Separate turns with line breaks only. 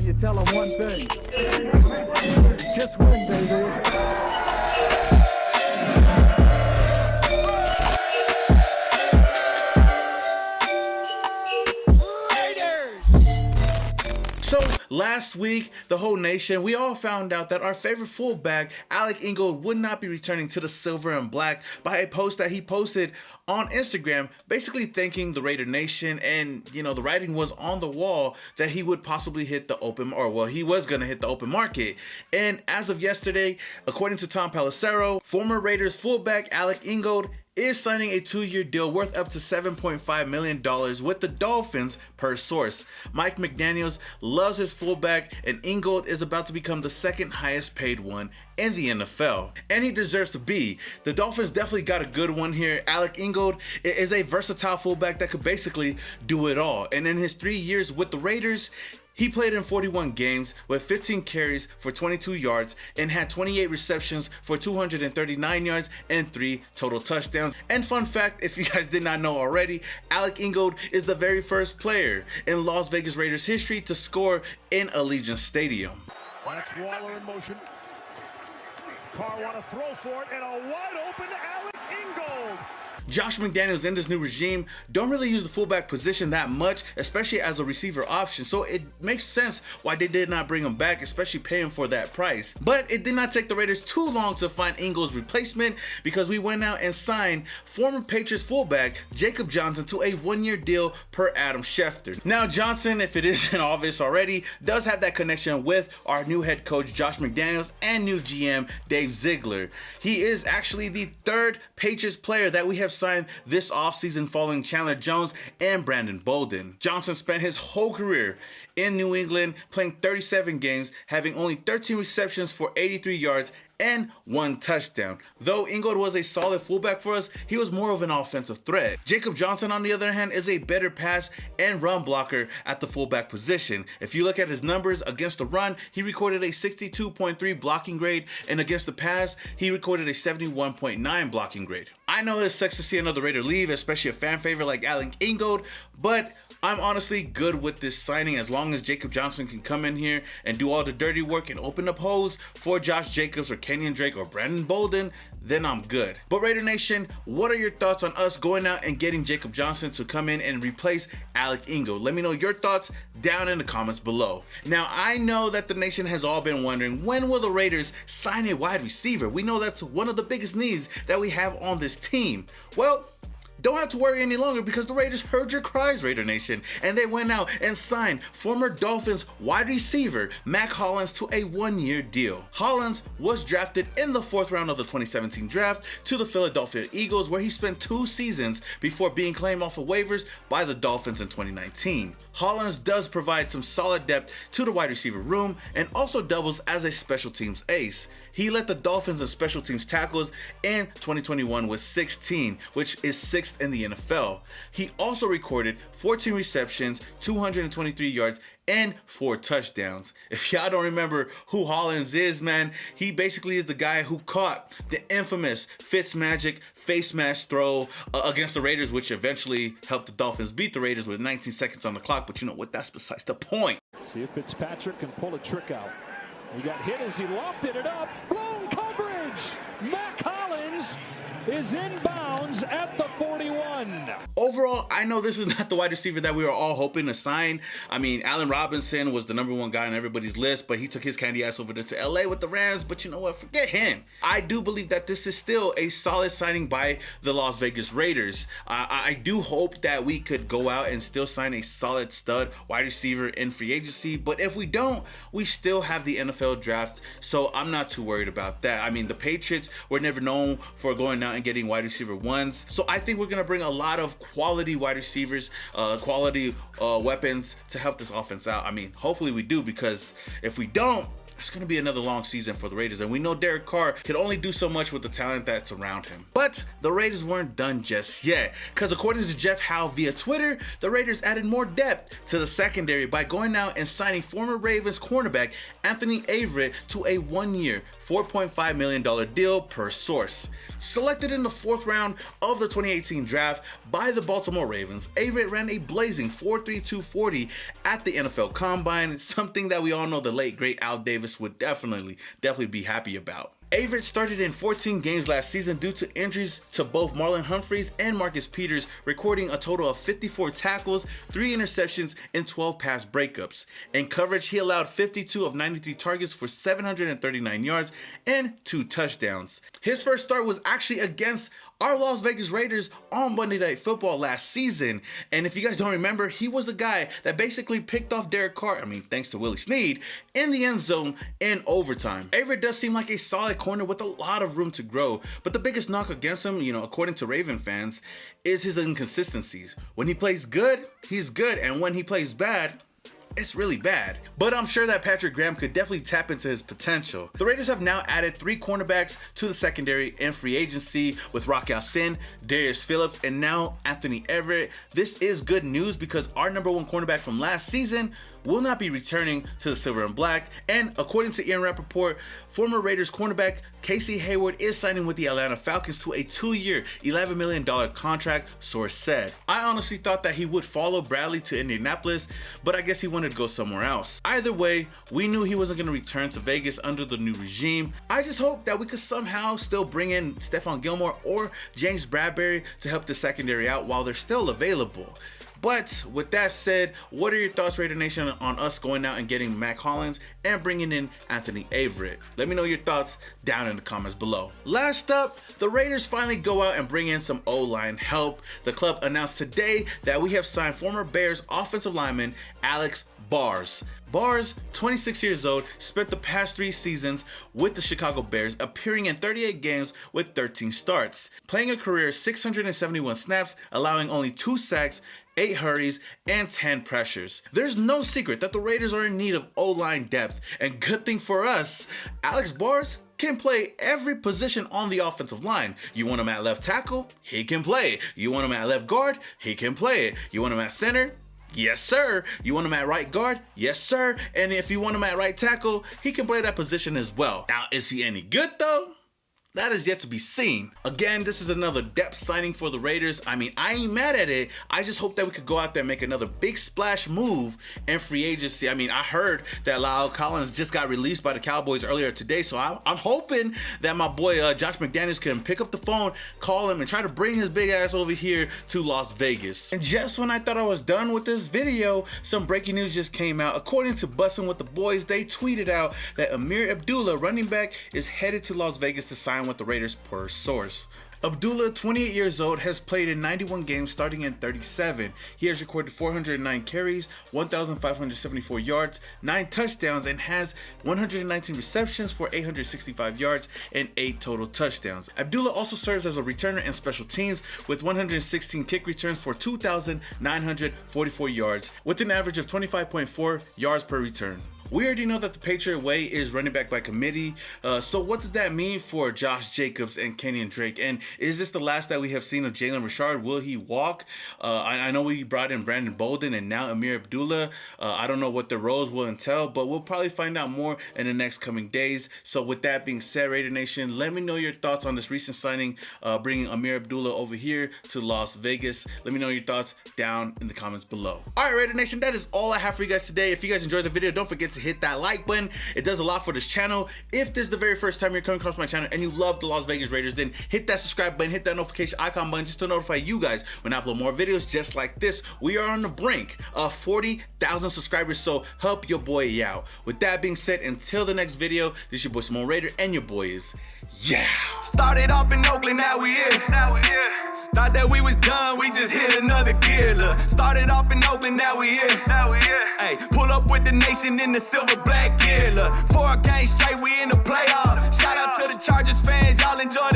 you tell them one thing. Just win, baby.
So last week, the whole nation, we all found out that our favorite fullback, Alec Ingold, would not be returning to the silver and black by a post that he posted on Instagram, basically thanking the Raider Nation, and the writing was on the wall that he would possibly hit the open, he was going to hit the open market. And as of yesterday, according to Tom Pelissero, former Raiders fullback Alec Ingold is signing a 2-year deal worth up to $7.5 million with the Dolphins, per source. Mike McDaniels loves his fullback, and Ingold is about to become the second highest paid one in the NFL. And he deserves to be. The Dolphins definitely got a good one here. Alec Ingold is a versatile fullback that could basically do it all. And in his 3 years with the Raiders, he played in 41 games with 15 carries for 22 yards and had 28 receptions for 239 yards and 3 total touchdowns. And fun fact, if you guys did not know already, Alec Ingold is the very first player in Las Vegas Raiders history to score in Allegiant Stadium.
That's Waller in motion. Carr want to throw for it, and a wide open Alec Ingold.
Josh McDaniels in this new regime don't really use the fullback position that much, especially as a receiver option, so it makes sense why they did not bring him back, especially paying for that price. But it did not take the Raiders too long to find Ingold's replacement, because we went out and signed former Patriots fullback Jacob Johnson to a 1-year deal per Adam Schefter. Now Johnson, if it isn't obvious already, does have that connection with our new head coach Josh McDaniels and new GM Dave Ziegler. He is actually the third Patriots player that we have signed this offseason following Chandler Jones and Brandon Bolden. Johnson spent his whole career in New England, playing 37 games, having only 13 receptions for 83 yards and 1 touchdown. Though Ingold was a solid fullback for us, he was more of an offensive threat. Jacob Johnson, on the other hand, is a better pass and run blocker at the fullback position. If you look at his numbers against the run, he recorded a 62.3 blocking grade, and against the pass, he recorded a 71.9 blocking grade. I know it sucks to see another Raider leave, especially a fan favorite like Alec Ingold, but I'm honestly good with this signing as long as Jacob Johnson can come in here and do all the dirty work and open up holes for Josh Jacobs or Kenyon Drake or Brandon Bolden, then I'm good. But Raider Nation, what are your thoughts on us going out and getting Jacob Johnson to come in and replace Alec Ingold? Let me know your thoughts down in the comments below. Now, I know that the nation has all been wondering, when will the Raiders sign a wide receiver? We know that's one of the biggest needs that we have on this team. Well, don't have to worry any longer, because the Raiders heard your cries, Raider Nation, and they went out and signed former Dolphins wide receiver Mack Hollins to a 1-year deal. Hollins was drafted in the 4th round of the 2017 draft to the Philadelphia Eagles, where he spent 2 seasons before being claimed off of waivers by the Dolphins in 2019. Hollins does provide some solid depth to the wide receiver room and also doubles as a special teams ace. He led the Dolphins in special teams tackles in 2021 with 16, which is 6th in the NFL. He also recorded 14 receptions, 223 yards, and 4 touchdowns. If y'all don't remember who Hollins is, man, he basically is the guy who caught the infamous Fitzmagic face mask throw against the Raiders, which eventually helped the Dolphins beat the Raiders with 19 seconds on the clock. But you know what? That's besides the point.
See if Fitzpatrick can pull a trick out. He got hit as he lofted it up. Blown coverage. Mack Hollins is inbounds at the 41.
Overall, I know this is not the wide receiver that we were all hoping to sign. I mean, Allen Robinson was the #1 guy on everybody's list, but he took his candy ass over to LA with the Rams. But you know what? Forget him. I do believe that this is still a solid signing by the Las Vegas Raiders. I do hope that we could go out and still sign a solid stud wide receiver in free agency. But if we don't, we still have the NFL draft, so I'm not too worried about that. I mean, the Patriots were never known for going out and getting wide receiver ones, so I think we're gonna bring a lot of quality wide receivers, quality weapons to help this offense out. I mean, hopefully we do, because if we don't, it's going to be another long season for the Raiders, and we know Derek Carr can only do so much with the talent that's around him. But the Raiders weren't done just yet, because according to Jeff Howe via Twitter, the Raiders added more depth to the secondary by going out and signing former Ravens cornerback Anthony Averett to a 1-year, $4.5 million deal per source. Selected in the 4th round of the 2018 draft by the Baltimore Ravens, Averett ran a blazing 4.32 40 at the NFL Combine, something that we all know the late great Al Davis would definitely be happy about. Averett started in 14 games last season due to injuries to both Marlon Humphreys and Marcus Peters, recording a total of 54 tackles, 3 interceptions, and 12 pass breakups. In coverage, he allowed 52 of 93 targets for 739 yards and 2 touchdowns. His first start was actually against our Las Vegas Raiders on Monday Night Football last season. And if you guys don't remember, he was the guy that basically picked off Derek Carr, thanks to Willie Snead, in the end zone in overtime. Averett does seem like a solid corner with a lot of room to grow, but the biggest knock against him, according to Raven fans, is his inconsistencies. When he plays good, he's good, and when he plays bad, it's really bad. But I'm sure that Patrick Graham could definitely tap into his potential. The Raiders have now added 3 cornerbacks to the secondary in free agency with Rock Ya-Sin, Darius Phillips, and now Anthony Averett. This is good news because our number 1 cornerback from last season will not be returning to the Silver and Black, and according to Ian Rappaport, former Raiders cornerback Casey Hayward is signing with the Atlanta Falcons to a 2-year, $11 million contract, source said. I honestly thought that he would follow Bradley to Indianapolis, but I guess he wanted to go somewhere else. Either way, we knew he wasn't going to return to Vegas under the new regime. I just hope that we could somehow still bring in Stephon Gilmore or James Bradbury to help the secondary out while they're still available. But with that said, what are your thoughts, Raider Nation, on us going out and getting Mack Hollins and bringing in Anthony Averett? Let me know your thoughts down in the comments below. Last up, the Raiders finally go out and bring in some O-line help. The club announced today that we have signed former Bears offensive lineman Alex Bars. Bars, 26 years old, spent the past 3 seasons with the Chicago Bears, appearing in 38 games with 13 starts, playing a career 671 snaps, allowing only 2 sacks, 8 hurries, and 10 pressures. There's no secret that the Raiders are in need of O-line depth, and good thing for us, Alex Bars can play every position on the offensive line. You want him at left tackle? He can play it. You want him at left guard? He can play it. You want him at center? Yes, sir. You want him at right guard? Yes, sir. And if you want him at right tackle, he can play that position as well. Now, is he any good though? That is yet to be seen. Again, this is another depth signing for the Raiders. I ain't mad at it. I just hope that we could go out there and make another big splash move in free agency. I heard that Mack Hollins just got released by the Cowboys earlier today, so I'm hoping that my boy Josh McDaniels can pick up the phone, call him, and try to bring his big ass over here to Las Vegas. And just when I thought I was done with this video, some breaking news just came out. According to Bussin' with the Boys, they tweeted out that Ameer Abdullah, running back, is headed to Las Vegas to sign with the Raiders per source. Abdullah, 28 years old, has played in 91 games starting in 37. He has recorded 409 carries, 1,574 yards, 9 touchdowns, and has 119 receptions for 865 yards and 8 total touchdowns. Abdullah also serves as a returner in special teams with 116 kick returns for 2,944 yards with an average of 25.4 yards per return. We already know that the Patriot way is running back by committee, so what does that mean for Josh Jacobs and Kenyon Drake? And is this the last that we have seen of Jalen Richard? Will he walk? I know we brought in Brandon Bolden and now Ameer Abdullah. I don't know what the roles will entail, but we'll probably find out more in the next coming days. So with that being said, Raider Nation, let me know your thoughts on this recent signing, bringing Ameer Abdullah over here to Las Vegas. Let me know your thoughts down in the comments below. All right, Raider Nation, that is all I have for you guys today. If you guys enjoyed the video, don't forget to hit that like button. It does a lot for this channel. If this is the very first time you're coming across my channel and you love the Las Vegas Raiders, then hit that subscribe button, hit that notification icon button just to notify you guys when I upload more videos just like this. We are on the brink of 40,000 subscribers, so help your boy out. With that being said, until the next video, this is your boy Simone Raider, and your boy is
Started off in Oakland, now we here. Thought that we was done, we just hit another gear. Look, started off in Oakland, now we here. Hey, pull up with the nation in the silver black gear. Look, 4 games straight, we in the playoff. Shout out to the Chargers fans, y'all enjoy